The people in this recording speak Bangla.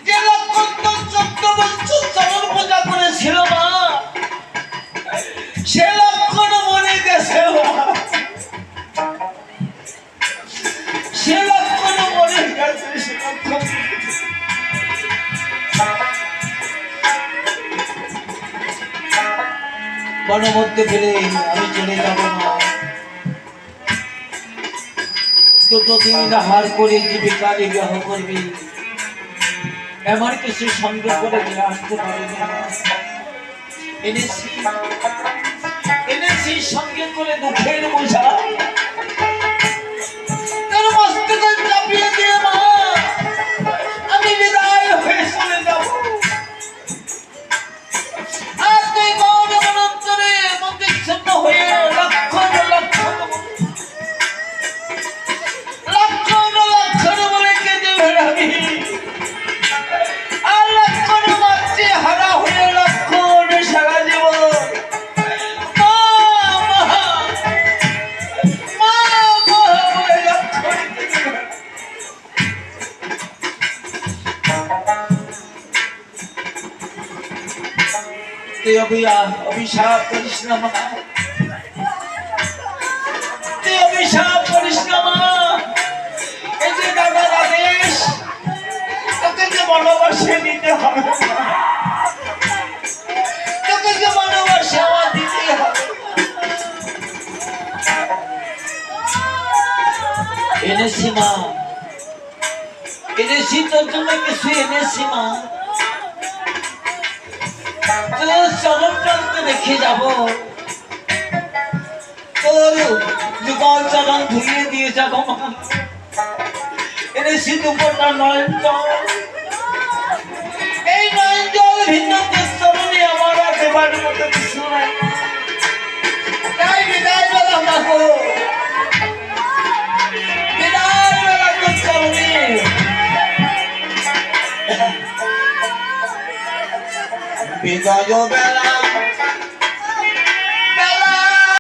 যে লক্ষণ 14 বছর চরণ পূজা করেছিল মা, সে লক্ষণ মনে গেছে, সে লক্ষণ মনে গেছে, সে লক্ষণ বনমধ্যে ফেলে আমি চলে যাব না। দুটো দিন আহার করে জীবিকা নির্বাহ করবি, এমন কিছু সঙ্গে করে নিয়ে আসতে পারবি না। এনেছি সঙ্গে করে দুঃখের বোঝা, তোর মস্তকে চাপিয়ে দিয়ে মা আমি বিদায় হয়ে চলে যাব। আর তুই গৌর অনন্তরে মন্দিচ্ছন্ন হয়ে লক্ষণ লক্ষণ লক্ষণ লক্ষণ বলে কেঁদে বেড়াবি। আর লক্ষণ মাতৃ হারা হয়ে লক্ষণ সারা জীবন তুই অভিশাপ করিস না মা, তুই অভিশাপ করিস না মা। এই যে দাদার আদেশ, তোকে যে ভালোবাসে নিতে হবে, তোকে যে ভালোবাসে আমার দিতে হবে। এনেছি মা, এনেছি তোর জন্য কিছু এনেছি মা। চরণ প্রান্তে রেখে যাব, তোর যুগল চরণ ধুয়ে দিয়ে যাব মা। এনেছি দুপুরটা নয়ন জল, এই নয়ন জল ভিন্ন চরণে আমার দেবার মতো কিছু নাই। তাই বিদায় বেলা মাগো, বিদায় বেলা তোর চরণে বিদায় বেলা